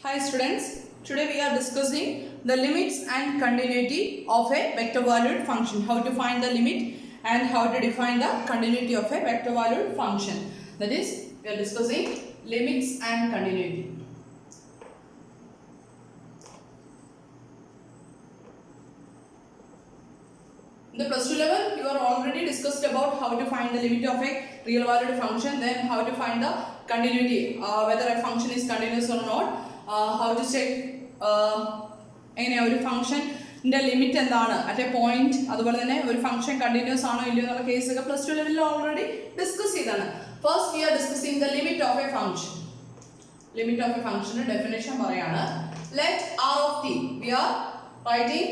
Hi students, today we are discussing the limits and continuity of a vector valued function. How to find the limit and how to define the continuity of a vector valued function. That is, we are discussing limits and continuity. In the plus 2 level, you are already discussed about how to find the limit of a real valued function, then how to find the continuity, whether a function is continuous or not. How to check എങ്ങനെയാണ് ഒരു ഫംഗ്ഷൻ്റെ limit എന്താണ് at a point, അതുപോലെ തന്നെ ഒരു function continuous ആണോ ഇല്ലയോ എന്നുള്ള കേസൊക്കെ പ്ലസ് ടു ലെവലിൽ ഓൾറെഡി ഡിസ്കസ് ചെയ്താണ്. First we are discussing the limit of a function. Limit of a ഫംഗ്ഷന് ഡെഫിനേഷൻ പറയാണ്. Let r of t, we are writing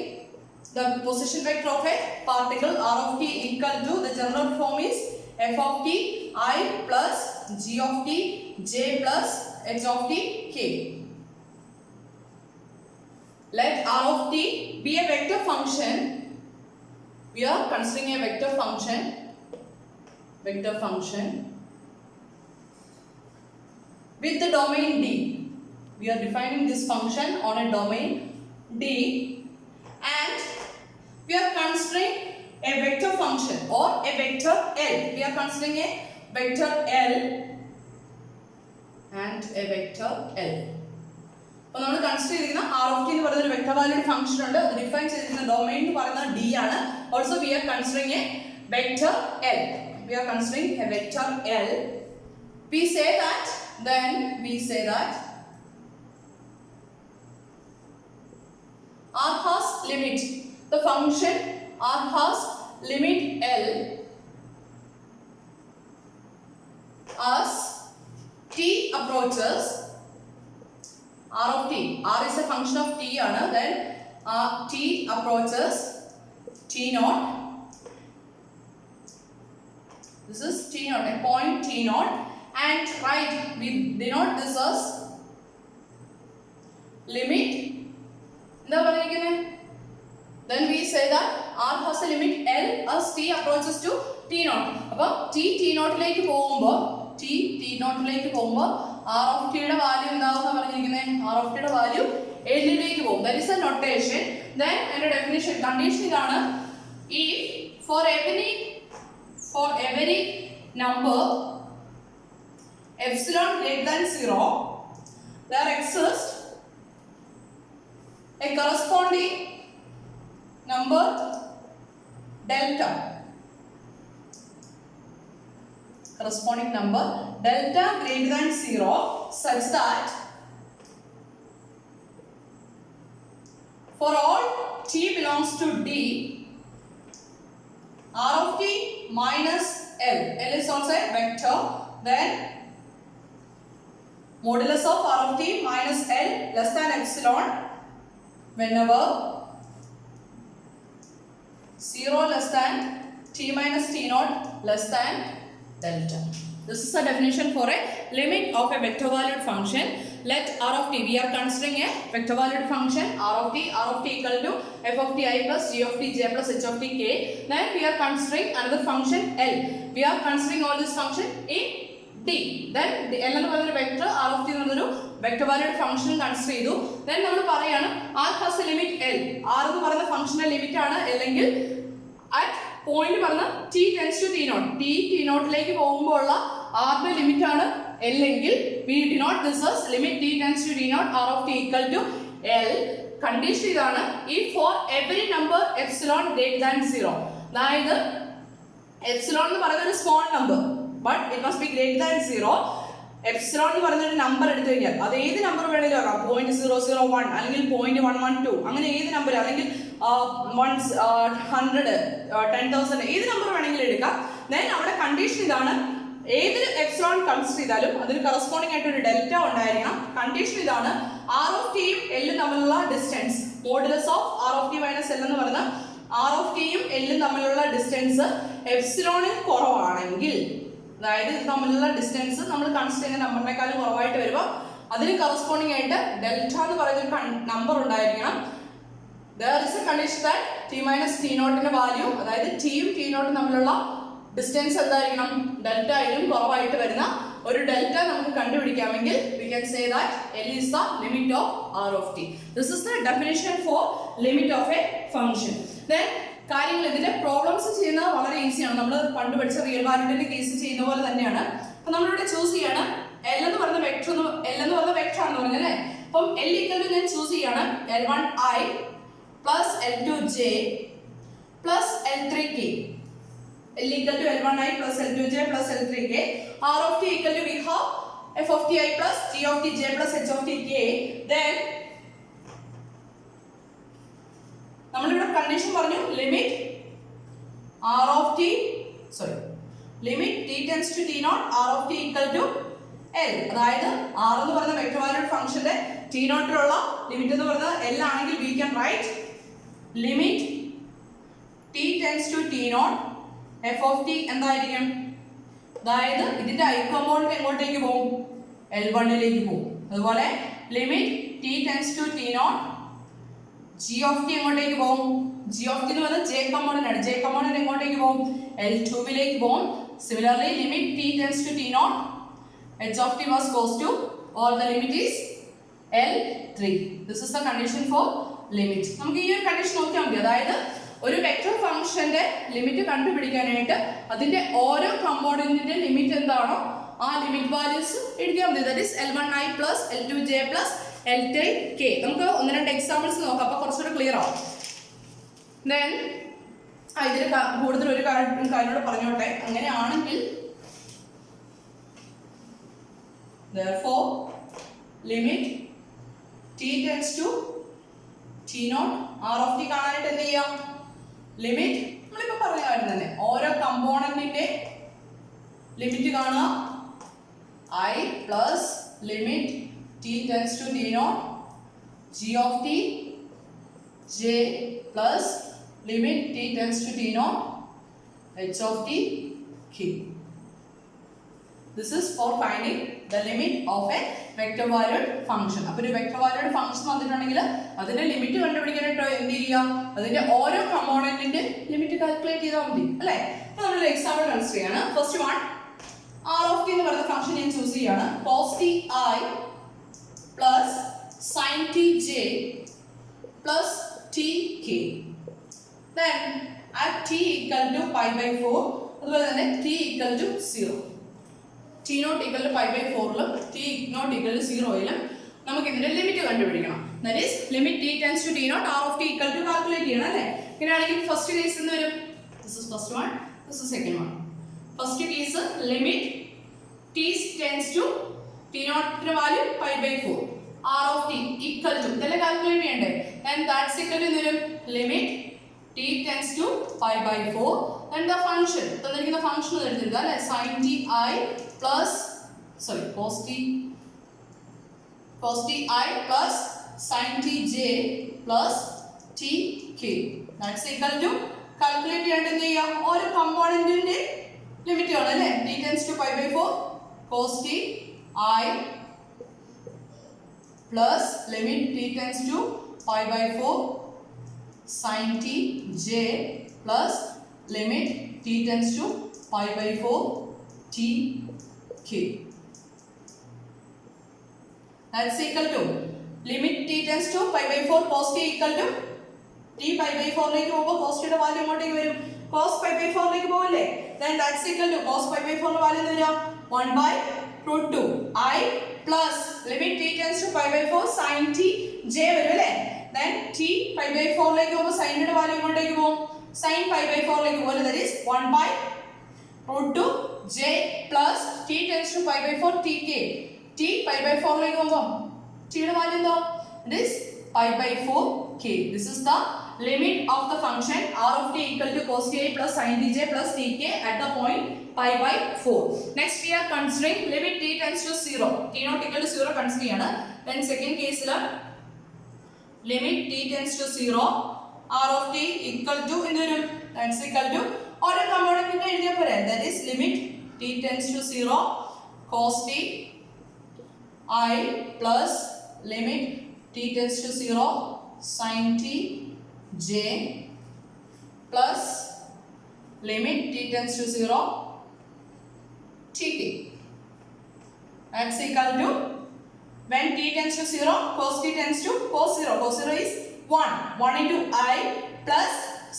the position vector of a particle r of t equal to, the general form is f of t I plus g of t j plus h of t k. Let r of t be a vector function. We are considering a vector function with the domain D. We are defining this function on a domain D, and we are considering a vector function or a vector L. We are considering a vector L and a vector L. അപ്പോൾ നമ്മൾ consider ചെയ്തിരിക്കുന്ന R of T എന്ന് പറയുന്ന ഒരു vector valued function ഉണ്ട്. അത് define ചെയ്തിരിക്കുന്ന domain എന്ന് പറയുന്നത് ഡി ആണ്. Also we are considering a vector L. We are considering a vector L. We say that R has limit. The function R has limit L as t approaches R of t. R is a function of t ആണ്. Then t approaches t naught. This is t naught, a point t naught, and right, we denote this as limit. എന്താ പറയുന്നത്? Then we say that R has a limit L as t approaches to t naught. അപ്പോൾ t naught-ലേക്ക് പോകുമ്പോൾ R of t യുടെ value എന്താവുമെന്ന് പറഞ്ഞിരിക്കുന്നത്? R of t യുടെ value L-ലേക്ക് പോകും. That is a notation. Then അതിന്റെ definition condition ഇതാണ്. If for every number epsilon greater than 0, there exists a corresponding number delta greater than 0, such that for all t belongs to D, R of t minus L is also a vector. Then modulus of R of t minus L less than epsilon whenever 0 less than t minus t naught less than delta. This is a definition for a limit of a vector valued function. Let R of t, we are considering a vector valued function R of t equal to f of t I plus g of t j plus h of t k. Then we are considering another function L. We are considering all this function in D. Then L എന്ന് പറയുന്ന vector, R of t എന്ന് പറയുന്ന vector valued function consider ചെയ്തു. Then നമ്മൾ പറയാണ് R has a limit L. R എന്ന് പറയുന്ന ഫംഗ്ഷന്റെ ലിമിറ്റ് ആണ് അല്ലെങ്കിൽ at പോയിന്റ് പറഞ്ഞ t tends to t naught. t naught-ലേക്ക് പോകുമ്പോൾ ഉള്ള r ന്റെ ലിമിറ്റ് ആണ് L എങ്കിൽ we denote this as limit t tends to t naught R of t equal to L. Condition ഇതാണ്. if for every number epsilon greater than 0, അതായത് epsilon എന്ന് പറയുന്ന ഒരു small number but it must be greater than 0. Epsilon എന്ന് പറയുന്ന ഒരു number എടുത്തു കഴിഞ്ഞാൽ അത് ഏത് നമ്പർ വേണമെങ്കിലും ആകാം. 0.001 അല്ലെങ്കിൽ 0.112 അങ്ങനെ ഏത് നമ്പർ, അല്ലെങ്കിൽ 100 10,000 ഏത് നമ്പർ വേണമെങ്കിലും എടുക്കാം. ദെൻ അവിടെ കണ്ടീഷൻ ഇതാണ്. ഏത് എപ്സിലോൺ കൺസിഡർ ചെയ്താലും അതിന് കറസ്പോണ്ടിങ് ആയിട്ട് ഒരു ഡെൽറ്റ ഉണ്ടായിരിക്കണം. കണ്ടീഷൻ ഇതാണ്. ആർ ഓഫ് ടിയും എല്ലും തമ്മിലുള്ള distance modulus of r of t minus L എന്ന് പറയുന്ന ആർ ഓഫ് ടിയും എല്ലും തമ്മിലുള്ള ഡിസ്റ്റൻസ് എപ്സിലോണിൽ കുറവാണെങ്കിൽ, അതായത് ഇത് തമ്മിലുള്ള ഡിസ്റ്റൻസ് നമ്മൾ കൺസിഡർ ചെയ്യുന്ന നമ്പറിനേക്കാളും കുറവായിട്ട് വരുമ്പോൾ അതിന് കറസ്പോണ്ടിങ് ആയിട്ട് ഡെൽറ്റ എന്ന് പറയുന്ന ഒരു നമ്പർ ഉണ്ടായിരിക്കണം. There is a condition that t minus t naught value, അതായത് t യും t naught തമ്മിലുള്ള ഡിസ്റ്റൻസ് എന്തായിരിക്കണം? ഡെൽറ്റ ആയാലും കുറവായിട്ട് വരുന്ന ഒരു ഡെൽറ്റ നമുക്ക് കണ്ടുപിടിക്കാമെങ്കിൽ we can say that L is the limit of R of t. This is the definition for limit of a function. Then കാര്യങ്ങൾ ഇതിന്റെ പ്രോബ്ലംസ് ചെയ്യുന്നത് വളരെ ഈസിയാണ്. നമ്മൾ പണ്ട് പഠിച്ച റിയൽ വാല്യൂഡിന്റെ കേസ് ചെയ്യുന്ന പോലെ തന്നെയാണ്. അപ്പോൾ നമ്മളിവിടെ ചൂസ് ചെയ്യാണ് L എന്ന് പറയുന്ന വെക്ടർ ആണെന്ന് പറഞ്ഞല്ലേ. അപ്പം L equal to ഞാൻ ചൂസ് ചെയ്യാണ് L1i plus L2j plus L3k. L equal to L1i plus L2j plus L3k. R of t equal to we have f of ti plus g of tj plus h of tk. Then നമ്മളിവിടെ condition പറഞ്ഞു limit t tends to t naught r of t equal to L. അതായത് r എന്ന് പറയുന്ന vector valued ഫംഗ്ഷന്റെ t നോട്ടിലുള്ള limit എന്ന് പറയുന്നത് L ആണെങ്കിൽ we can write limit t tends to t naught f of t എന്തായിരിക്കും? അതായത് ഇതിന്റെ i കോമ്പൗണ്ട് എങ്ങോട്ടേക്ക് പോകും? L1 ലേക്ക് പോകും. അതുപോലെ limit t tends to t naught g of t എങ്ങോട്ടേക്ക് പോകും? g of t എന്ന് പറയുന്നത് j കോമ്പൗണ്ട് ആണ്. j കോമ്പൗണ്ട് എങ്ങോട്ടേക്ക് പോകും? L2 ലേക്ക് പോകും. Similarly limit t tends to t naught h of t must goes to, or the limit is L3. This is the condition for limit. നമുക്ക് ഈ ഒരു condition നോക്കിയാൽ മതി. അതായത് ഒരു വെക്ടർ ഫംഗ്ഷന്റെ ലിമിറ്റ് കണ്ടുപിടിക്കാനായിട്ട് അതിന്റെ ഓരോ കമ്പോണന്റിന്റെ ലിമിറ്റ് എന്താണോ ആ ലിമിറ്റ് വാല്യൂസ് എഴുതിയാൽ മതി. That is L1i plus L2j plus L3k. നമുക്ക് ഒന്ന് രണ്ട് എക്സാമ്പിൾസ് നോക്കാം, അപ്പോൾ കുറച്ചുകൂടെ ക്ലിയർ ആവും. ദെൻ ഇതിൽ കൂടുതൽ ഒരു കാര്യത്തോടെ പറഞ്ഞോട്ടെ. അങ്ങനെയാണെങ്കിൽ therefore limit t tends to t naught r of t കാണാനായിട്ട് എന്ത് ചെയ്യാം? ലിമിറ്റ് നമ്മളിപ്പോൾ പറഞ്ഞ കാര്യം തന്നെ, ഓരോ കമ്പോണന്റിന്റെ ലിമിറ്റ് കാണുക. I plus limit t tends to t naught g of t j plus limit t tends to t naught h of t k. This is for finding the limit of a vector valued function. അപ്പോൾ ഒരു vector valued function വന്നിട്ടുണ്ടെങ്കിൽ അതിന്റെ limit കണ്ടുപിടിക്കാനായിട്ട് എന്ത് ചെയ്യുക? അതിന്റെ ഓരോ കമ്പോണന്റിന്റെ limit calculate ചെയ്താൽ മതി അല്ലേ. അപ്പോൾ നമ്മൾ എക്സാമ്പിൾ കൺസിഡർ ചെയ്യാണ്. First one r of t എന്ന് പറയുന്ന ഫംഗ്ഷൻ ഞാൻ ചൂസ് ചെയ്യാണ്. cos t i plus sin t j plus t k. Then at t equal to pi by 4, അതുപോലെ തന്നെ t equal to 0. t not equal to pi by 4ലും t not equal to 0ലും നമുക്ക് ഇതിന്റെ limit കണ്ടുപിടിക്കണം. That is limit t tends to t not r of t equal to calculate ചെയ്യണം അല്ലേ. ഇങ്ങനെയാണെങ്കിൽ first case എന്ന് വരും. This is first one, this is second one. First case limit t tends to t not ന്റെ value pi by 4, r of t equal to ഇതെല്ലാം calculate ചെയ്യണ്ടേ. Then that's equal to വരും limit t tends to pi by 4. Then the function തന്നിരിക്കുന്ന function എടുത്തിരിക്കുക അല്ലേ. sin t I plus cos t I plus sin t j plus t k. That's equal to calculate ചെയ്യേണ്ടത് എന്ത് ചെയ്യാം? ഓരോ കമ്പോണന്റിന്റെ limit ആണ് അല്ലേ. t tends to pi by 4 cos t I plus limit t tends to pi by 4 sin t j plus limit t tends to pi by 4 t k. That's equal to limit t tends to pi by 4 cos t equal to t pi by 4 ലേക്ക് പോകുമ്പോൾ cos t യുടെ value എങ്ങോട്ടേക്ക് വരും? cos pi by 4 ലേക്ക് പോവില്ലേ. Then that's equal to cos pi by 4 ന്റെ value എന്താ വരിക? 1 by root 2 I plus limit t tends to pi by 4 sin t j വരും അല്ലേ. Then t pi by 4 ലേക്ക് പോകുമ്പോൾ sin യുടെ വാല്യൂ എങ്ങോട്ടേക്ക് പോകും? sin pi by 4 ലേക്ക് പോകും. That is 1 by root 2 j plus t tends to pi by 4 tk. t pi by 4 ലേക്ക് പോകുമ്പോൾ t യുടെ value എന്താ? It is pi by 4 k. This is the limit of the function r of t equal to cos ti plus sin tj plus tk at the point pi by 4. Next we are considering limit t tends to 0. t not equal to 0 consider ചെയ്യാണ്. Then second case ല limit t tends to 0 r of t equal to എന്ത് വരും? That's equal to ഓരോ കമ്പോണന്റിനെ എഴുതിയാൽ പോരെ. That is limit t tends to 0 cos t I plus limit t tends to 0 sin t j plus limit t tends to 0 tk. That's equal to, when t tends to 0, cos t tends to cos 0. Cos 0 is 1. 1 into I plus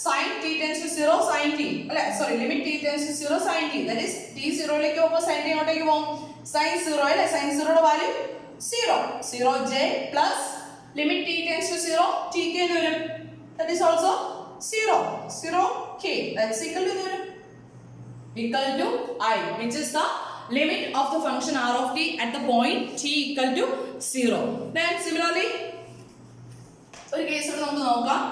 sin t tends to 0 sin t. Sorry, limit t tends to 0 sin t. That is t 0 ലേക്ക് പോകുമ്പോൾ sin t എങ്ങോട്ടേക്ക് പോകും? sin 0 അല്ലേ? sin 0 യുടെ value 0. 0j plus limit t tends to 0 tk എന്ന് വരും. That is also 0. 0k. That's equal to I, which is the limit of the function r of t at the point t equal to 0. Then similarly, ഒരു case നമുക്ക് നോക്കാം.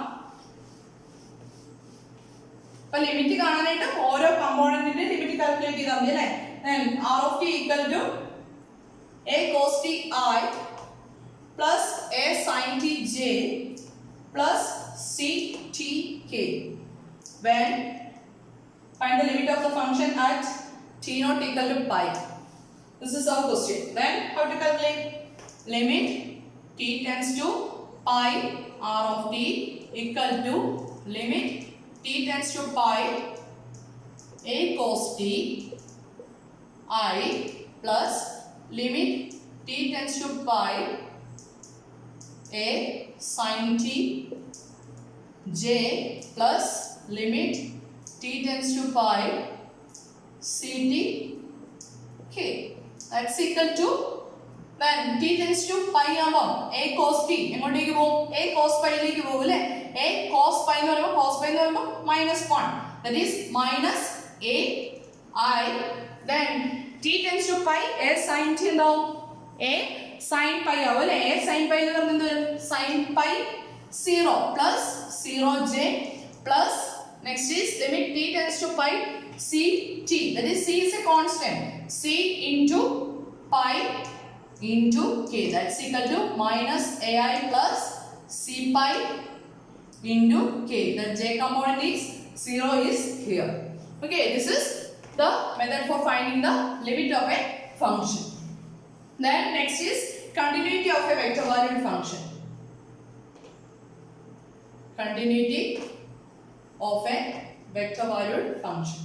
അപ്പോൾ limit കാണാനായിട്ട് ഓരോ കമ്പോണന്റിന്റെ limit calculate ചെയ്താൽ മതി അല്ലേ? Then r of t equal to a cos t I plus a sin t j plus c t k. When find the limit of the function at t not equal to pi. This is our question. Then how to calculate? Limit t tends to pi r of t equal to limit t tends to pi a cos t I plus limit t tends to pi a sin t j plus limit t tends to pi ct k. That's equal to, then t tends to pi ആവുമ്പോൾ a cos t എങ്ങോട്ടേക്ക് പോകും? a cos pi ലേക്ക് പോകും അല്ലേ? a cos pi എന്ന് പറയുമ്പോൾ -1. That is minus a I. Then t tends to pi a sin t എന്താവും? a sin pi ആവും അല്ലേ? a sin pi എന്ന് പറയുന്നത് എന്ത് വരും? sin pi 0 plus 0j plus next is limit t tends to pi c t. That is c is a constant. c into pi into k. That's equal to minus ai plus c pi into k. The j component is 0 is here. Okay, this is the method for finding the limit of a function. Then next is continuity of a vector valued function. Continuity of a vector valued function.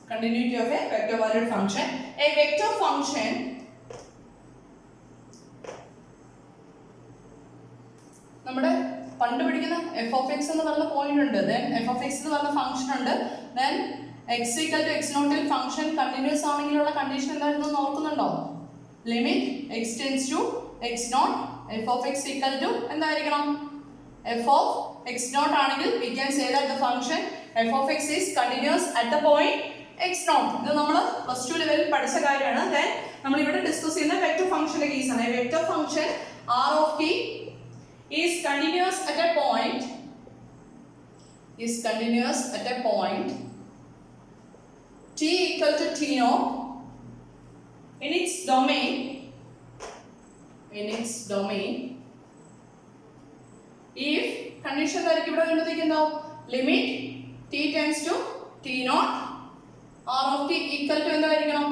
Continuity of a vector valued function. A vector function നമ്മുടെ പണ്ട് പഠിക്കുന്ന f of x എന്ന് പറയുന്ന point ഉണ്ട്. then f of x എന്ന് പറയുന്ന function ഉണ്ട്. then x equal to x naught ൽ ഫംഗ്ഷൻ കണ്ടിന്യൂസ് ആണെങ്കിലുള്ള കണ്ടീഷൻ എന്തായിരുന്നു എന്ന് ഓർക്കുന്നുണ്ടോ? limit x tends to x naught f of x equal to എന്തായിരിക്കണം? f of x naught ആണെങ്കിൽ we can say that the function f of x is continuous at the point x naught. ഇത് നമ്മൾ plus 2 ലെവലിൽ പഠിച്ച കാര്യമാണ്. then നമ്മൾ ഇവിടെ discuss ചെയ്യുന്ന വെക്റ്റർ ഫംഗ്ഷന്റെ കേസാണ്. a vector function r of t is continuous at a point t equal to t naught in its domain if condition ആയിരിക്കും ഇവിടെ വരുമ്പോഴത്തേക്ക് എന്താവും? limit t tends to t naught r of t equal to എന്തായിരിക്കണം?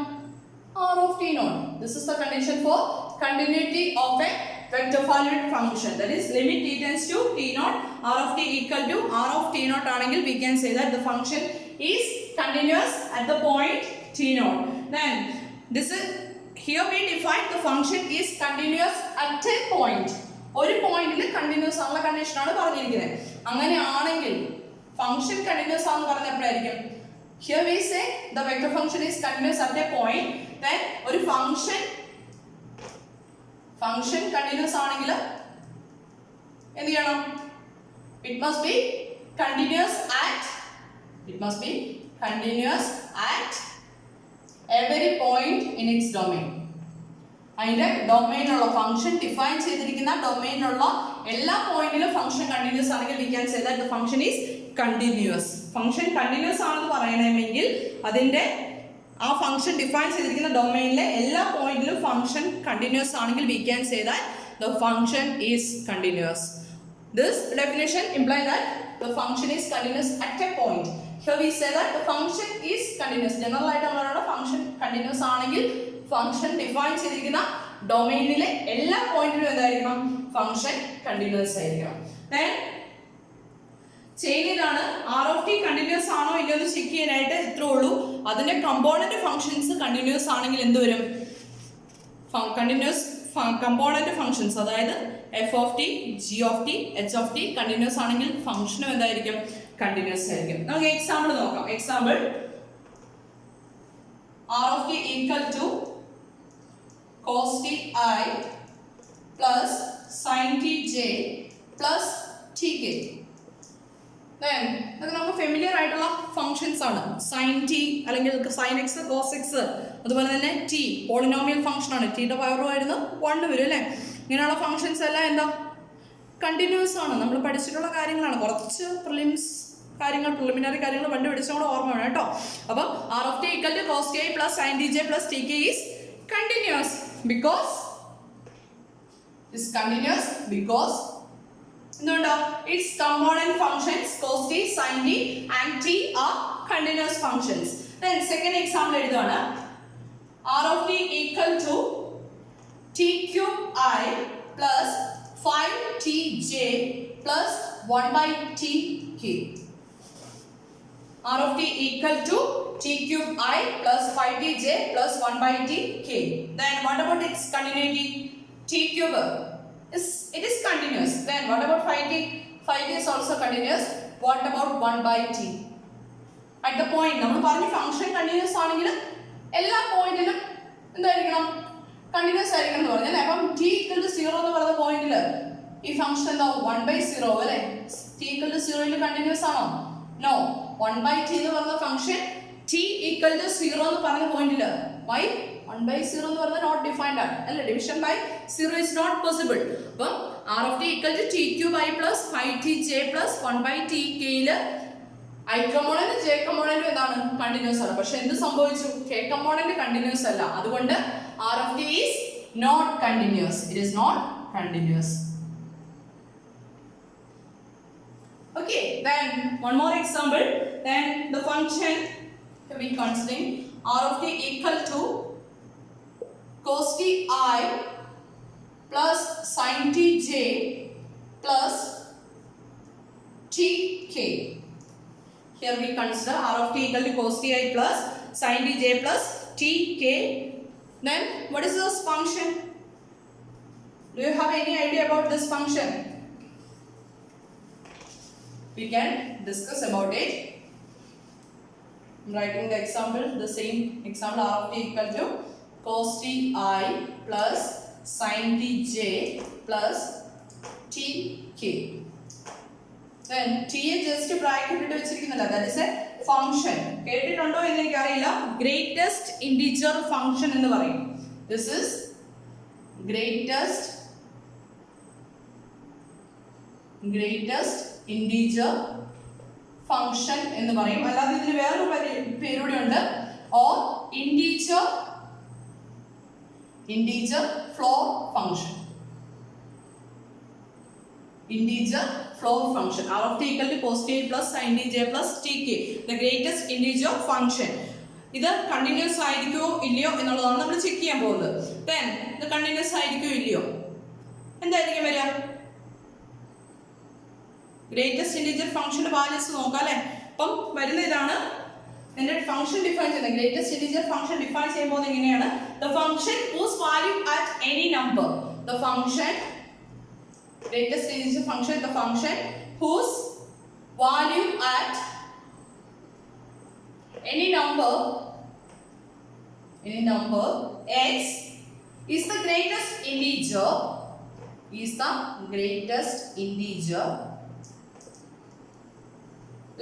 r of t naught. This is the condition for continuity of a vector valued function. That is limit t tends to t naught r of t equal to r of t naught ആണെങ്കിൽ we can say that the function is continuous at the point t naught. Then this is here we define the function is continuous at a point. ഒരു പോയിന്റിൽ continuous ആണെന്ന condition ആണ് പറഞ്ഞിരിക്കുന്നത്. അങ്ങനെ ആണെങ്കിൽ function continuous ആണെന്ന് പറഞ്ഞ എപ്പോഴായിരിക്കും? here we say the vector function is continuous at a point. then ഒരു ഫംഗ്ഷൻ കണ്ടിന്യൂസ് ആണെങ്കിൽ എന്ത് ചെയ്യണം? it must be continuous at every point in its domain. അതിന്റെ ഡൊമൈനുള്ള ഫംഗ്ഷൻ ഡിഫൈൻ ചെയ്തിരിക്കുന്ന ഡൊമൈനുള്ള എല്ലാ പോയിന്റിലും ഫംഗ്ഷൻ കണ്ടിന്യൂസ് ആണെങ്കിൽ we can say that the function is continuous. Function continuous ആണെന്ന് പറയണമെങ്കിൽ അതിന്റെ ആ ഫംഗ്ഷൻ ഡിഫൈൻ ചെയ്തിരിക്കുന്ന ഡൊമൈനിലെ എല്ലാ പോയിന്റിലും ഫംഗ്ഷൻ കണ്ടിന്യൂസ് ആണെങ്കിൽ we can say that the function is continuous. This definition implies that the function is continuous at a point. Here we say that the function is continuous. General ആയിട്ട് നമ്മളോട് function continuous ആണെങ്കിൽ function define ചെയ്തിരിക്കുന്ന ഡൊമൈനിലെ എല്ലാ പോയിന്റിലും എന്തായിരിക്കണം? Function continuous ആയിരിക്കണം. then chain ഇതാണ്. R of t continuous ആണോ ഇല്ലയോ എന്ന് ചെക്ക് ചെയ്യാനായിട്ട് ഇത്രേ ഉള്ളൂ. അതിന്റെ കമ്പോണന്റ് ഫംഗ്ഷൻസ് കണ്ടിന്യൂസ് ആണെങ്കിൽ എന്ത് വരും? കണ്ടിന്യൂസ് കമ്പോണന്റ് ഫംഗ്ഷൻസ്, അതായത് f of t, g of t, h of t continuous ആണെങ്കിൽ ഫംഗ്ഷനും എന്തായിരിക്കും? കണ്ടിന്യൂസ് ആയിരിക്കും. നമുക്ക് എക്സാമ്പിൾ നോക്കാം. Example r of t equal to cos t i plus sine t j plus t k. ഇതൊക്കെ നമുക്ക് familiar ആയിട്ടുള്ള ഫംഗ്ഷൻസ് ആണ്. സൈൻ ടി അല്ലെങ്കിൽ സൈൻ എക്സ്, കോസ് എക്സ്, അതുപോലെ തന്നെ ടി പോളിനോമിയൽ ഫംഗ്ഷൻ ആണ്. ടിയുടെ പവറും ആയിരുന്നു 1 വരും അല്ലേ? ഇങ്ങനെയുള്ള ഫംഗ്ഷൻസ് എല്ലാം എന്താ? കണ്ടിന്യൂസ് ആണ്. നമ്മൾ പഠിച്ചിട്ടുള്ള കാര്യങ്ങളാണ്. കുറച്ച് പ്രിലിമിനറി കാര്യങ്ങൾ പണ്ട് പഠിച്ചോടെ ഓർമ്മ വേണം കേട്ടോ. അപ്പം r of t equal to cos t i plus sine t j plus t k is continuous because എന്തുകൊണ്ടോ? its component functions cos t, sin t and t are continuous functions. Then second example എഴുതുവാണ്. r of t equal to t cube I plus 5tj plus 1 by t k. r of t equal to t cube I plus 5tj plus 1 by t k. Then what about its continuity? t cube it is continuous. Then what about 5t? 5t is also continuous. What about 1 by t? At the point നമ്മൾ പറഞ്ഞു function continuous ആണെങ്കിൽ എല്ലാ പോയിന്റിലും എന്തായിരിക്കണം? Continuous ആയിരിക്കണം എന്ന് പറഞ്ഞാൽ. അപ്പം t equal to 0 എന്ന് പറയുന്ന പോയിന്റിൽ ഈ ഫംഗ്ഷൻ എന്താ? 1/0 അല്ലേ? t equal to 0 കണ്ടിന്യൂസ് ആണോ? നോ. 1/t എന്ന് പറയുന്ന ഫംഗ്ഷൻ t equal to 0 എന്ന് പറയുന്ന പോയിന്റിൽ why 1/0 എന്ന് പറഞ്ഞാൽ നോട്ട് ഡിഫൈൻഡ് ആണ് അല്ലേ? Division by 0 is not possible. അപ്പം r of t equal to t cube I plus 5tj plus 1 by t k യിൽ i കമ്പോണന്റ് j കമ്പോണന്റ് എന്താണ്? കണ്ടിന്യൂസ് ആണ്. പക്ഷെ എന്ത് സംഭവിച്ചു? k കമ്പോണന്റ് കണ്ടിന്യൂസ് അല്ല. അതുകൊണ്ട് r of t is not continuous. It is not continuous. Okay, then one more example. Then the function we considering r of t equal to cos t I plus sin t j plus t k. Here we consider r of t equal to cos t I plus sin t j plus t k. Then what is this function? Do you have any idea about this function? We can discuss about it. I'm writing the example, the same example. R of t equal to cos t I plus sin t j plus t k. Then t just bracket ഇട്ട് വെച്ചിരിക്കുന്നില്ല. That is a function. കേട്ടിട്ടുണ്ടോ എന്ന് എനിക്കറിയില്ല. Greatest integer function എന്ന് പറയും. This is greatest integer function എന്ന് പറയും. അല്ലാതെ ഇതിന് വേറൊരു പേരുകൂടി ഉണ്ട്. or integer floor function. Integer floor function. R of t equal to cos t plus sin t j plus t k. The greatest integer function. ഇത് continuous ആയിരിക്കുമോ ഇല്ലയോ എന്നുള്ളതാണ് നമ്മൾ ചെക്ക് ചെയ്യാൻ പോകുന്നത്. Then ഇത് കണ്ടിന്യൂസ് ആയിരിക്കുമോ ഇല്ലയോ? എന്തായിരിക്കും വരിക? ഗ്രേറ്റസ്റ്റ് ഇന്റിജർ ഫംഗ്ഷന്റെ വാല്യൂസ് നോക്കാം അല്ലേ? അപ്പം വരുന്ന ഇതാണ്. ഇതിന്റെ ഫംഗ്ഷൻ ഡിഫൈൻ ചെയ്യുന്നത്. ഗ്രേറ്റസ്റ്റ് ഇന്റിജർ ഫംഗ്ഷൻ ഡിഫൈൻ ചെയ്യുമ്പോൾ എങ്ങനെയാണ്? The function whose value at any number. The function greatest integer function, the function whose value at any number x is the greatest integer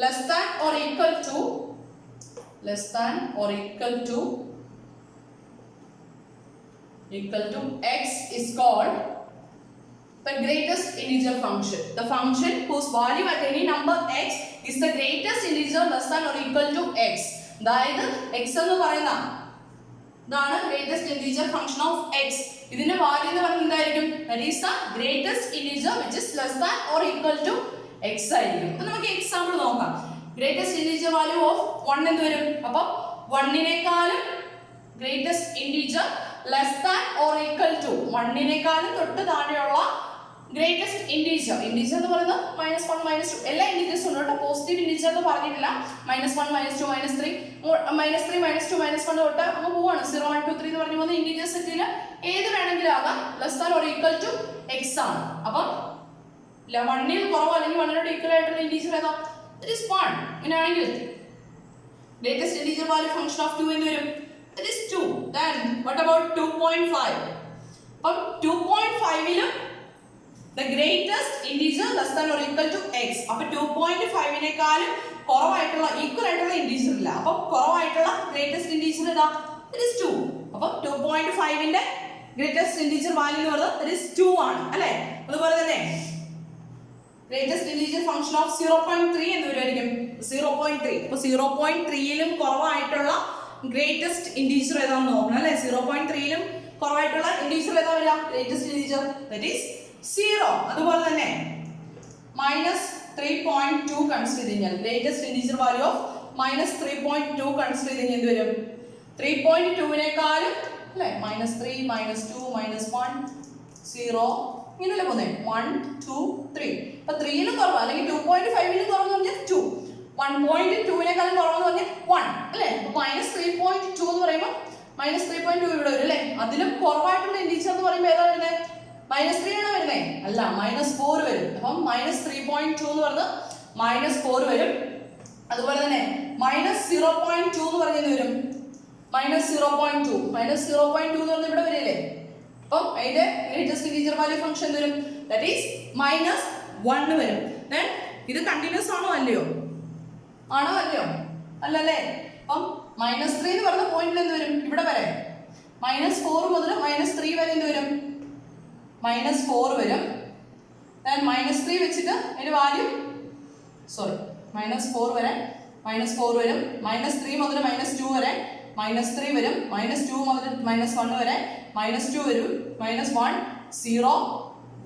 less than or equal to x is called the greatest integer function. The function whose value at any number x is the greatest integer less than or equal to x. അതായത് x എന്ന് പറയുന്ന ഇതാണ് greatest integer function of x. ഇതിന്റെ value എന്ന് പറയുന്നത് എന്തായിരിക്കും? That is the greatest integer which is less than or equal to x ആയിരിക്കും. അപ്പോൾ നമുക്ക് എക്സാമ്പിൾ നോക്കാം. greatest integer value of 1 എന്ന് വരും. അപ്പോൾ 1 greatest integer less than or equal to 1 തൊട്ട് താഴെയുള്ള ഗ്രേറ്റസ്റ്റ് ഇൻറ്റീജർ എന്ന് പറയുന്നത് -1 -2 എല്ലാ ഇൻറ്റീജേഴ്സും ഉണ്ട് കേട്ടോ. പോസിറ്റീവ് ഇൻറ്റീജർ എന്ന് പറഞ്ഞിട്ടില്ല. -1 -2 -3 -3 -2 -1 തൊട്ട് അങ്ങ് പോവാണ്. 0 1 2 3 എന്ന് പറഞ്ഞു പോകുന്ന ഇൻറ്റീജർ സെറ്റിൽ ഏത് വേണമെങ്കിലും ആകാം. Less than or equal to x ആണ്. അപ്പം 1 ൽ കുറവ് അല്ലെങ്കിൽ 1 നോട് ഈക്വൽ ആയിട്ടുള്ള ഇൻറ്റീജർ ഏതാ? That is 1. ഇങ്ങനെയാണെങ്കിൽ latest integer value function of 2 എന്ന് വരും. That is 2. Then what about 2.5? അപ്പം 2.5 ലും the greatest integer less than or equal to x. അപ്പോൾ 2.5 നേക്കാളും കുറവായിട്ടുള്ള ഈക്വൽ ആയിട്ടുള്ള ഇന്റീജർ ഇല്ല. അപ്പോൾ കുറവായിട്ടുള്ള ഗ്രേറ്റസ്റ്റ് ഇന്റീജർ ഏതാ? That is 2. അപ്പോൾ 2.5 ന്റെ ഗ്രേറ്റസ്റ്റ് ഇന്റീജർ വാല്യൂ എന്ന് പറയുന്നത് that is 2 ആണ് അല്ലേ? അതുപോലെ തന്നെ ഗ്രേറ്റസ്റ്റ് ഇന്റീജർ ഫംഗ്ഷൻ ഓഫ് 0.3 എന്ന് വരുമായിരിക്കും. 0.3. അപ്പോൾ 0.3 ലും കുറവായിട്ടുള്ള ഗ്രേറ്റസ്റ്റ് ഇന്റീജർ ഏതാണെന്ന് നോക്കണം അല്ലേ? 0.3 ലും കുറവായിട്ടുള്ള ഇന്റീജർ ഏതാ വരിക? Greatest integer that is 0. അതുപോലെ തന്നെ -3.2 കൺസിഡർ ചെയ്താൽ greatest integer value of -3.2 consider ചെയ്താൽ എന്ത് വരും? 3.2 നേക്കാളും അല്ലേ? -3 -2 -1 0 ഇങ്ങനെയല്ലേ പോകുന്നത്? 1 2 3. അപ്പോൾ 3 ലും കുറവ് അല്ലെങ്കിൽ 2.5 ലും കുറവെന്ന് പറഞ്ഞാൽ 2. 1.2 നേക്കാളും കുറവെന്ന് പറഞ്ഞാൽ 1 അല്ലേ? അപ്പോൾ -3.2 എന്ന് പറയുമ്പോൾ -3.2 ഇവിടെ വരും അല്ലേ? അതിലും കുറവായിട്ടുള്ള ഇന്റീജർ എന്ന് പറയുമ്പോൾ ഏതാ വരുന്നത്? -3 ആണോ വരുന്നത്? അല്ല, -4 വരും. അപ്പം -3.2 എന്ന് പറഞ്ഞത് -4 വരും. അതുപോലെ തന്നെ -0.2 എന്ന് പറഞ്ഞത് വരും -0.2 എന്ന് പറഞ്ഞാൽ ഇവിടെ വരില്ലേ? അപ്പം അതിന്റെ ഗ്രേറ്റസ്റ്റ് ഇന്റീജർ വാല്യൂ ഫംഗ്ഷൻ വരും ദാറ്റ് ഈസ് -1 വരും. ദെൻ ഇത് കണ്ടിന്യൂസ് ആണോ അല്ലയോ? ആണോ അല്ലയോ? അല്ലല്ലേ? അപ്പം -3 എന്ന് പറഞ്ഞ പോയിന്റിൽ എന്ത് വരും? ഇവിടെ വരെ -4 മുതൽ -3 വരെ എന്ത് വരും? -4 വരും. ദെൻ -3 വെച്ചിട്ട് അതിന്റെ വാല്യൂ -4 വരെ -4 വരും. -3 മുതൽ -2 വരെ -3 വരും. -2 മുതൽ -1 വരെ -2 വരും. -1 0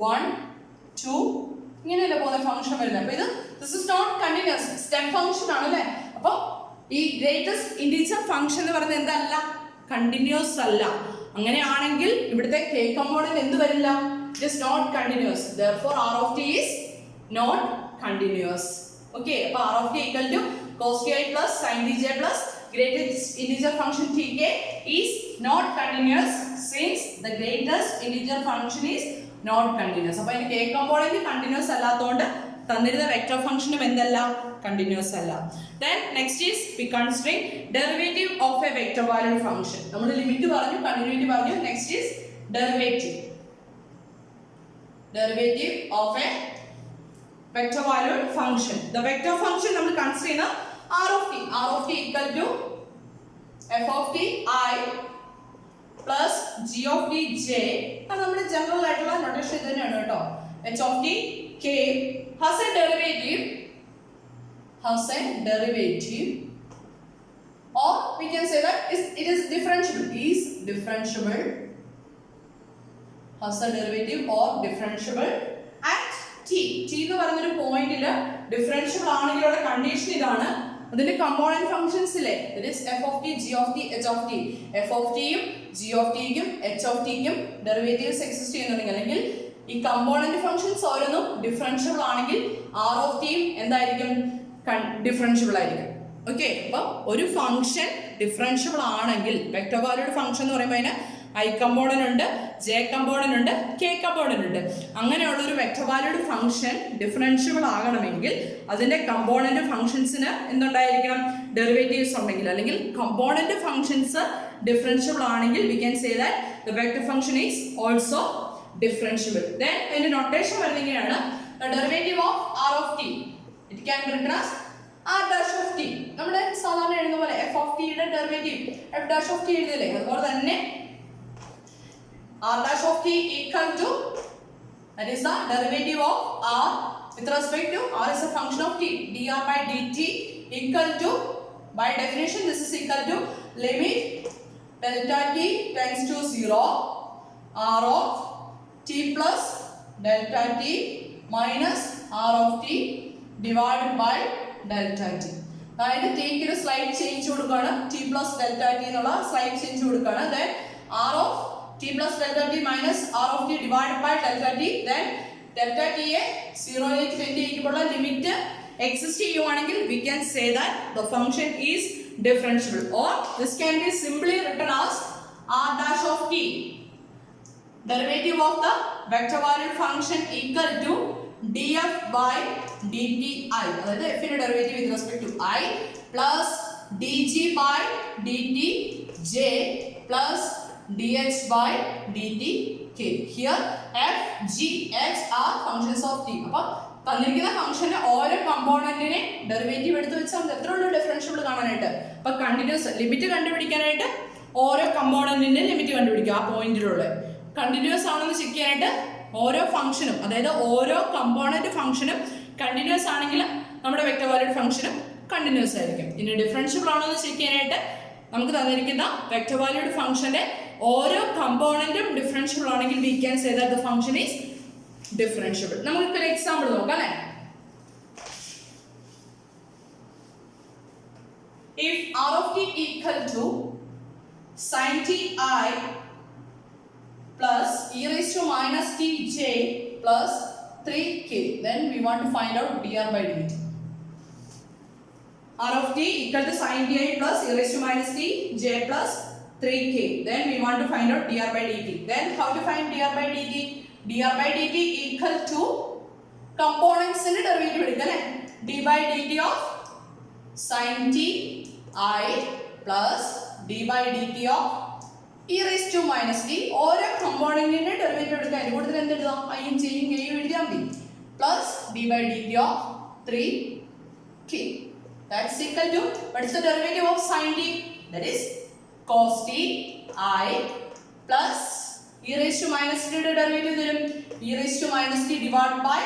1 2 ഇങ്ങനെയല്ലേ പോകുന്ന ഫംഗ്ഷൻ വരുന്നത്. അപ്പോൾ ഇത് this is not continuous, step function ആണ് അല്ലേ? അപ്പോൾ ഈ ഗ്രേറ്റസ്റ്റ് ഇന്റീജർ ഫംഗ്ഷൻ എന്ന് പറയുന്നത് എന്തല്ല? കണ്ടിന്യൂസ് അല്ല. അങ്ങനെയാണെങ്കിൽ ഇവിടുത്തെ k കമ്പോണന്റ് എന്ത് വരില്ല? It is not continuous. therefore r of t is not continuous. okay, അപ്പോൾ r of t equal to cos ti plus sin tj plus greatest integer function tk is not continuous since the greatest integer function is not continuous. അപ്പോൾ ഇതിന്റെ k component continuous അല്ലാത്തതുകൊണ്ട് തന്നിരുന്ന vector ഫംഗ്ഷനും എന്തല്ല? Continuous അല്ല. Then next is we considering derivative of a vector valued function. നമ്മൾ limit പറഞ്ഞു, continuity പറഞ്ഞു. next is derivative of a vector valued function. The vector function നമ്മൾ കൺസിഡർ ചെയ്യുന്ന r of t equal to f of t I plus g of t j. അത് നമ്മുടെ general ആയിട്ടുള്ള notation ഇത് തന്നെയാണ് കേട്ടോ. h of t k has a derivative or we can say that it is differentiable has a derivative or differentiable at t എന്ന് പറയുന്ന ഒരു പോയിന്റിൽ ഡിഫറൻഷ്യബിൾ ആണെങ്കിലുള്ള കണ്ടീഷൻ ഇതാണ്. അതിന്റെ കമ്പോണന്റ് ഫംഗ്ഷൻസ് ഇല്ലേ? that is f of t g of t h of t. f of t യും g of t ക്കും h of t ക്കും ഡെറിവേറ്റീവ്സ് എക്സിസ്റ്റ് ചെയ്യുന്നുണ്ടെങ്കിൽ അല്ലെങ്കിൽ ഈ കമ്പോണന്റ് ഫംഗ്ഷൻസ് ഓരോന്നും ഡിഫറൻഷ്യബിൾ ആണെങ്കിൽ r of t എന്തായിരിക്കും? ഡിഫറൻഷ്യബിൾ ആയിരിക്കും. ഓക്കെ, അപ്പോൾ ഒരു ഫംഗ്ഷൻ ഡിഫറൻഷ്യബിൾ ആണെങ്കിൽ വെക്റ്റർ വാല്യൂഡ് ഫംഗ്ഷൻ എന്ന് പറയുമ്പോൾ അതിന് i കമ്പോണന്റ് ഉണ്ട്, j കമ്പോണന്റ് ഉണ്ട്, k കമ്പോണന്റ് ഉണ്ട്. അങ്ങനെയുള്ള ഒരു വെക്റ്റർ വാല്യൂഡ് ഫംഗ്ഷൻ ഡിഫറൻഷ്യബിൾ ആകണമെങ്കിൽ അതിന്റെ കമ്പോണന്റ് ഫംഗ്ഷൻസിന് എന്തുണ്ടായിരിക്കണം? ഡെറിവേറ്റീവ്സ് ഉണ്ടെങ്കിൽ അല്ലെങ്കിൽ കമ്പോണന്റ് ഫംഗ്ഷൻസ് ഡിഫറൻഷ്യബിൾ ആണെങ്കിൽ we can say that the vector function is also differentiable. Then അതിന്റെ നൊട്ടേഷൻ വരുന്നതാണ് the derivative of r of t. It can be written as r dash of t. നമ്മുടെ സാധാരണ എഴുതുന്ന പോലെ f of t യുടെ derivative f dash of t എഴുതില്ലേ? അതുപോലെ തന്നെ r dash of t equal to, that is the derivative of r with respect to r is a function of t, dr by dt equal to, by definition this is equal to limit delta t tends to 0 r of t plus delta t minus r of t divided by delta t. അതായത് tക്ക് ഒരു slide change കൊടുക്കുകയാണ്, t plus delta t എന്നുള്ള slide change കൊടുക്കുകയാണ്. then r of t plus delta t minus r of t divided by delta t, then delta ടിയെ 0 ലേക്ക് tend ചെയ്യുമ്പോഴുള്ള limit exist ചെയ്യുവാണെങ്കിൽ we can say that the function is differentiable, or this can be simply written as r dash of t, derivative of the vector valued function equal to df by dt I, അതായത് f ന്റെ derivative with respect to I plus dg by dt j plus dx by dt k. Here f, g, h are functions of t. അപ്പോൾ തന്നിരിക്കുന്ന ഫംഗ്ഷന്റെ ഓരോ കമ്പോണന്റിനെ derivative എടുത്ത് വെച്ചാൽ എത്ര ഉള്ളൂ ഡിഫറൻഷ്യബിൾ കാണാനായിട്ട്. അപ്പോൾ കണ്ടിന്യൂസ് ലിമിറ്റ് കണ്ടുപിടിക്കാനായിട്ട് ഓരോ കമ്പോണന്റിന്റെ ലിമിറ്റ് കണ്ടുപിടിക്കുക. ആ പോയിന്റിലുള്ള കണ്ടിന്യൂസ് ആണെന്ന് ചെക്ക് ചെയ്യാനായിട്ട് ഓരോ ഫംഗ്ഷനും, അതായത് ഓരോ കമ്പോണന്റ് ഫംഗ്ഷനും കണ്ടിന്യൂസ് ആണെങ്കിൽ നമ്മുടെ വെക്റ്റർ വാല്യൂഡ് ഫംഗ്ഷനും കണ്ടിന്യൂസ് ആയിരിക്കും. ഇനി ഡിഫറൻഷ്യബിൾ ആണോ എന്ന് ചെക്ക് ചെയ്യാനായിട്ട് നമുക്ക് തന്നിരിക്കുന്ന വെക്റ്റർ വാല്യൂഡ് ഫംഗ്ഷന്റെ ഓരോ കമ്പോണന്റും ഡിഫറൻഷ്യബിൾ ആണെങ്കിൽ we can say that the function is differentiable. നമുക്ക് ഒരു എക്സാമ്പിൾ നോക്കാം അല്ലേ. If r of t equal to sin t I plus e raised to minus t j plus 3k, then we want to find out dr by dt. R of t equal to sin t I plus e raised to minus t j plus 3k, then we want to find out dr by dt. Then how to find dr by dt? dr by dt equal to components in the derivative എടുക്കുക അല്ലേ. d by dt of sin t I plus d by dt of e raised to minus t, ഓരോ കമ്പോണന്റിന്റെ derivative എടുക്കുക. അതിന്റെ കൂട്ടത്തിൽ എന്ത് എഴുതാം? i യും j യും k യും എഴുതിയാൽ മതി. plus d by dt of 3k, that's equal to, what is the derivative of sin t? That is cos t I plus e raised to minus t യുടെ ഡെറിവേറ്റീവ് തരും e raised to minus t divided by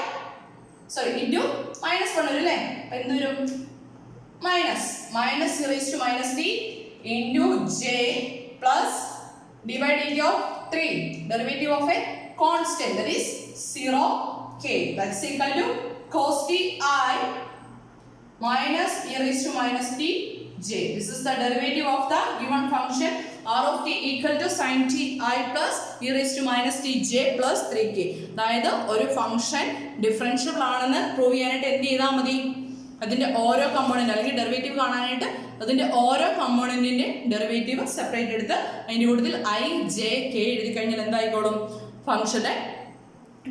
into minus 1 വരും അല്ലേ. അപ്പോൾ എന്ത് വരും? minus e raised to minus t into j plus d by dt of 3, derivative of a constant, that is 0k, that's equal to cos t I minus e raised to minus t j. This is the derivative of the given function r of t equal to sin t I plus e raised to minus t j plus 3k. അതായത് ഒരു function differentiable ആണെന്ന് prove ചെയ്യാനായിട്ട് എന്ത് ചെയ്താൽ മതി? അതിന്റെ ഓരോ component അല്ലെങ്കിൽ ഡെറിവേറ്റീവ് കാണാനായിട്ട് അതിന്റെ ഓരോ കമ്പോണന്റിന്റെ ഡെറിവേറ്റീവ് സെപ്പറേറ്റ് എടുത്ത് അതിന്റെ കൂട്ടത്തിൽ i j k എഴുതി കഴിഞ്ഞാൽ എന്തായിക്കോളും? ഫംഗ്ഷന്റെ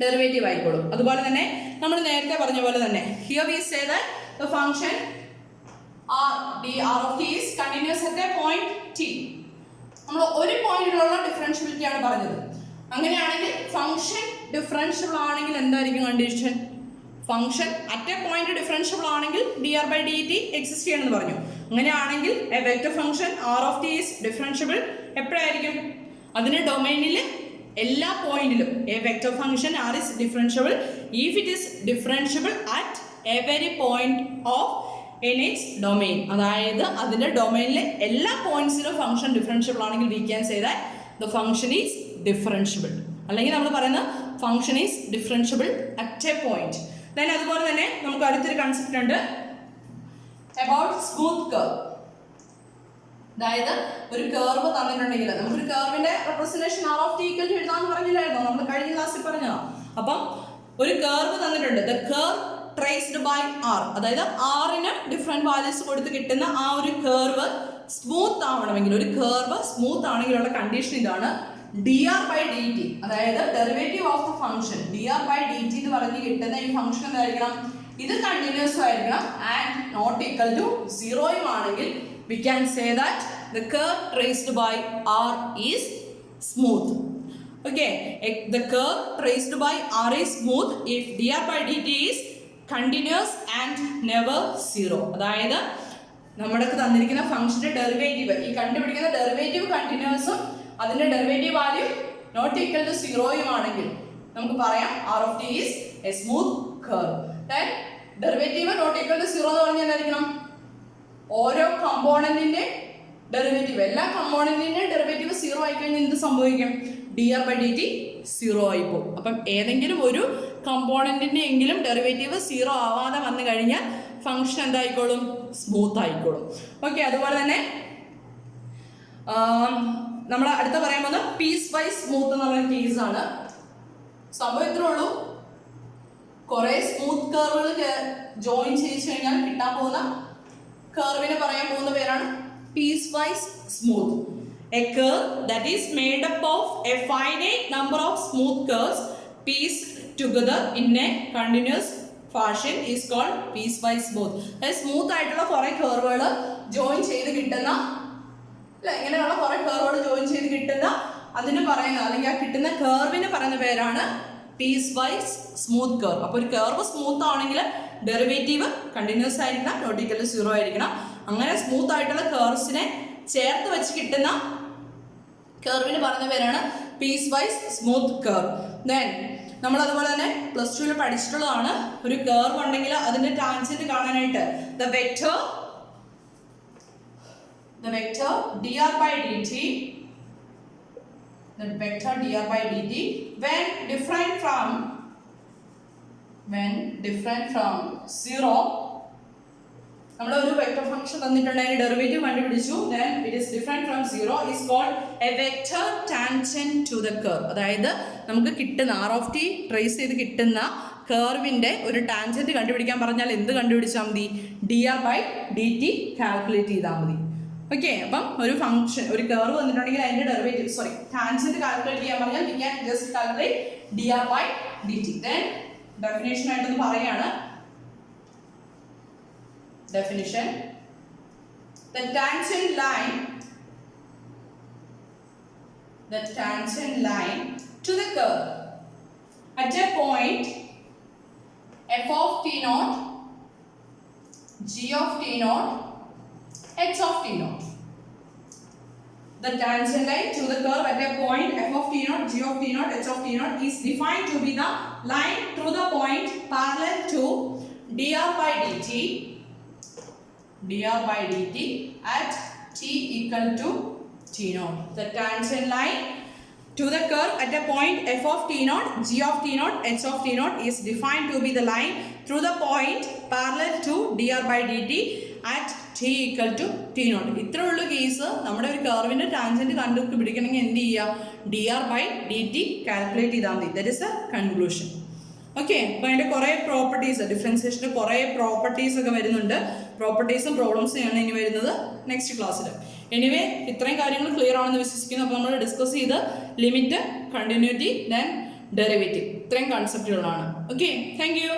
ഡെറിവേറ്റീവ് ആയിക്കോളും. അതുപോലെ തന്നെ നമ്മൾ നേരത്തെ പറഞ്ഞ പോലെ തന്നെ here we say that the function r of t is continuous at a point t. നമ്മൾ ഒരു പോയിന്റിലുള്ള ഡിഫറൻഷ്യബിലിറ്റി ആണ് പറഞ്ഞത്. അങ്ങനെയാണെങ്കിൽ ഫംഗ്ഷൻ ഡിഫറൻഷ്യബിൾ ആണെങ്കിൽ എന്തായിരിക്കും condition? Function at a point differentiable ആണെങ്കിൽ dr by dt എക്സിസ്റ്റ് ചെയ്യണമെന്ന് പറഞ്ഞു. അങ്ങനെയാണെങ്കിൽ a vector function r of t is differentiable എപ്പോഴായിരിക്കും? അതിന്റെ ഡൊമൈനിൽ എല്ലാ പോയിന്റിലും a vector function r is differentiable if it is differentiable at every point of in its domain. അതായത് അതിന്റെ ഡൊമൈനിലെ എല്ലാ പോയിന്റ്സിലും ഫംഗ്ഷൻ ഡിഫറൻഷ്യബിൾ ആണെങ്കിൽ we can say that the function is differentiable. അല്ലെങ്കിൽ നമ്മൾ പറയുന്ന function is differentiable at a point. Then അതുപോലെ തന്നെ നമുക്ക് അടുത്തൊരു കൺസെപ്റ്റ് ഉണ്ട് about smooth curve. അതായത് ഒരു കർവ് തന്നിട്ടുണ്ടെങ്കിൽ നമുക്കൊരു കർവിന്റെ representation r of t equal to എഴുതാന്ന് പറഞ്ഞില്ലായിരുന്നോ? നമ്മൾ കഴിഞ്ഞ ക്ലാസ്സിൽ പറഞ്ഞതാ. അപ്പം ഒരു കർവ് തന്നിട്ടുണ്ട്, the curve traced by r, അതായത് r-ന് ഡിഫറെന്റ് വാല്യൂസ് കൊടുത്ത് കിട്ടുന്ന ആ ഒരു കർവ് സ്മൂത്ത് ആവണമെങ്കിൽ, ഒരു കർവ് സ്മൂത്ത് ആണെങ്കിലുള്ള കണ്ടീഷൻ ഇതാണ് dr by dt, അതായത് derivative of the function dr by dt എന്ന് പറഞ്ഞ് കിട്ടുന്ന ഈ ഫംഗ്ഷൻ എന്തായിരിക്കണം? ഇത് കണ്ടിന്യൂസ് ആയിരിക്കണം ആൻഡ് നോട്ട് ഈക്വൽ ടു 0 ആണെങ്കിൽ we can say that the curve traced by r is smooth. Okay, the curve traced by r is smooth if dr by dt is continuous and never 0. അതായത് നമ്മുടെ തന്നിരിക്കുന്ന ഫംഗ്ഷന്റെ derivative, ഈ കണ്ടുപിടിക്കുന്ന derivative കണ്ടിന്യൂസും അതിന്റെ derivative value not equal to 0 ആണെങ്കിൽ നമുക്ക് പറയാം r of t is a smooth curve. Then derivative not equal to 0 എന്ന് പറഞ്ഞാൽ എന്തായിരിക്കണം? ഓരോ കമ്പോണന്റിന്റെ ഡെറിവേറ്റീവ്, എല്ലാ കമ്പോണന്റിന്റെ ഡെറിവേറ്റീവ് 0 ആയി കഴിഞ്ഞാൽ എന്ത് സംഭവിക്കും? dr by dt 0 ആയി പോകും. അപ്പം ഏതെങ്കിലും ഒരു കമ്പോണന്റിന്റെ എങ്കിലും ഡെറിവേറ്റീവ് 0 ആവാതെ വന്നു കഴിഞ്ഞാൽ ഫംഗ്ഷൻ എന്തായിക്കോളും? സ്മൂത്ത് ആയിക്കോളും. ഓക്കെ, അതുപോലെ തന്നെ നമ്മൾ അടുത്ത പറയാൻ പോകുന്നത് പീസ് വൈസ് സ്മൂത്ത് എന്നുള്ള കേസാണ്. സംഭവം ഇത്രേ ഉള്ളൂ. കുറെ സ്മൂത്ത് കർവുകൾ ജോയിൻ ചെയ്ത് കഴിഞ്ഞാൽ കിട്ടാൻ പോകുന്ന കർവിനെ പറയാൻ പോകുന്ന പേരാണ് piecewise smooth. A curve that is made up of a finite number of smooth curves pieced together in a continuous fashion is called piecewise smooth. Smooth ആയിട്ടുള്ള കുറെ കർവുകൾ ജോയിൻ ചെയ്ത് കിട്ടുന്ന ഇങ്ങനെയുള്ള കുറെ കർവുകൾ ജോയിൻ ചെയ്ത് കിട്ടുന്ന അതിന് പറയുന്ന അല്ലെങ്കിൽ ആ കിട്ടുന്ന കർവിന് പറയുന്ന പേരാണ് പീസ് വൈസ് സ്മൂത്ത് കർവ്. അപ്പോൾ ഒരു കർവ് സ്മൂത്ത് ആണെങ്കിൽ ഡെറിവേറ്റീവ് കണ്ടിന്യൂസ് ആയിരിക്കണം, നോട്ട് ഈക്വൽ ടു 0 ആയിരിക്കണം. അങ്ങനെ സ്മൂത്ത് ആയിട്ടുള്ള കർവ്സിനെ ചേർത്ത് വെച്ച് കിട്ടുന്ന കർവിന് പറയുന്ന പേരാണ് piecewise smooth curve. Then നമ്മൾ അതുപോലെ തന്നെ പ്ലസ് ടുവിൽ പഠിച്ചിട്ടുള്ളതാണ്, ഒരു കർവ് ഉണ്ടെങ്കിൽ അതിന്റെ ടാൻജന്റ് കാണാനായിട്ട് the vector dr by dt, the vector dr by dt when different from 0, നമ്മൾ ഒരു വെക്ടർ ഫംഗ്ഷൻ തന്നിട്ടുണ്ട്, അതിന്റെ ഡെറിവേറ്റീവ് കണ്ടുപിടിച്ചു, then it is different from 0 is called a vector tangent to the curve. അതായത് നമുക്ക് കിട്ടുന്ന r of t ട്രേസ് ചെയ്ത് കിട്ടുന്ന കർവിന്റെ ഒരു ടാൻജന്റ് കണ്ടുപിടിക്കാൻ പറഞ്ഞാൽ എന്ത് കണ്ടുപിടിച്ചാൽ മതി? dr by dt കാൽക്കുലേറ്റ് ചെയ്താൽ മതി. ഓക്കെ, അപ്പം ഒരു ഫംഗ്ഷൻ ഒരു കർവ് വന്നിട്ടുണ്ടെങ്കിൽ അതിന്റെ ഡെറിവേറ്റീവ് ടാൻജന്റ് കാൽക്കുലേറ്റ് ചെയ്യാൻ പറഞ്ഞാൽ we can just calculate dr by dt. then definition ആയിട്ടൊന്ന് പറയാണ്. Definition: the tangent line to the curve at a point f of t naught, g of t naught, h of t naught. The tangent line to the curve at a point f of t naught, g of t naught, h of t naught is defined to be the line through the point parallel to dr by dt at t equal to t naught. The tangent line to the curve at a point f of t naught, g of t naught, h of t naught is defined to be the line through the point parallel to dr by dt at t equal to t naught. ഇത്ര ഉള്ള case നമ്മുടെ ഒരു കർവിന്റെ tangent കണ്ടുപിടിക്കണമെങ്കിൽ എന്ത് ചെയ്യുക? dr by dt calculate ചെയ്താൽ മതി. That is A conclusion. Okay, അപ്പോൾ അതിൻ്റെ കുറേ പ്രോപ്പർട്ടീസ്, ഡിഫറൻസിയേഷൻ്റെ കുറേ പ്രോപ്പർട്ടീസ് ഒക്കെ വരുന്നുണ്ട്. പ്രോപ്പർട്ടീസും പ്രോബ്ലംസും ആണ് ഇനി വരുന്നത് നെക്സ്റ്റ് ക്ലാസ്സിൽ. എനിവേ ഇത്രയും കാര്യങ്ങൾ ക്ലിയർ ആണെന്ന് വിശ്വസിക്കുന്നു. അപ്പോൾ നമ്മൾ ഡിസ്കസ് ചെയ്ത് ലിമിറ്റ്, കണ്ടിന്യൂറ്റി, ദെൻ ഡെറിവേറ്റീവ്, ഇത്രയും കൺസെപ്റ്റുകളാണ്. Okay, thank you.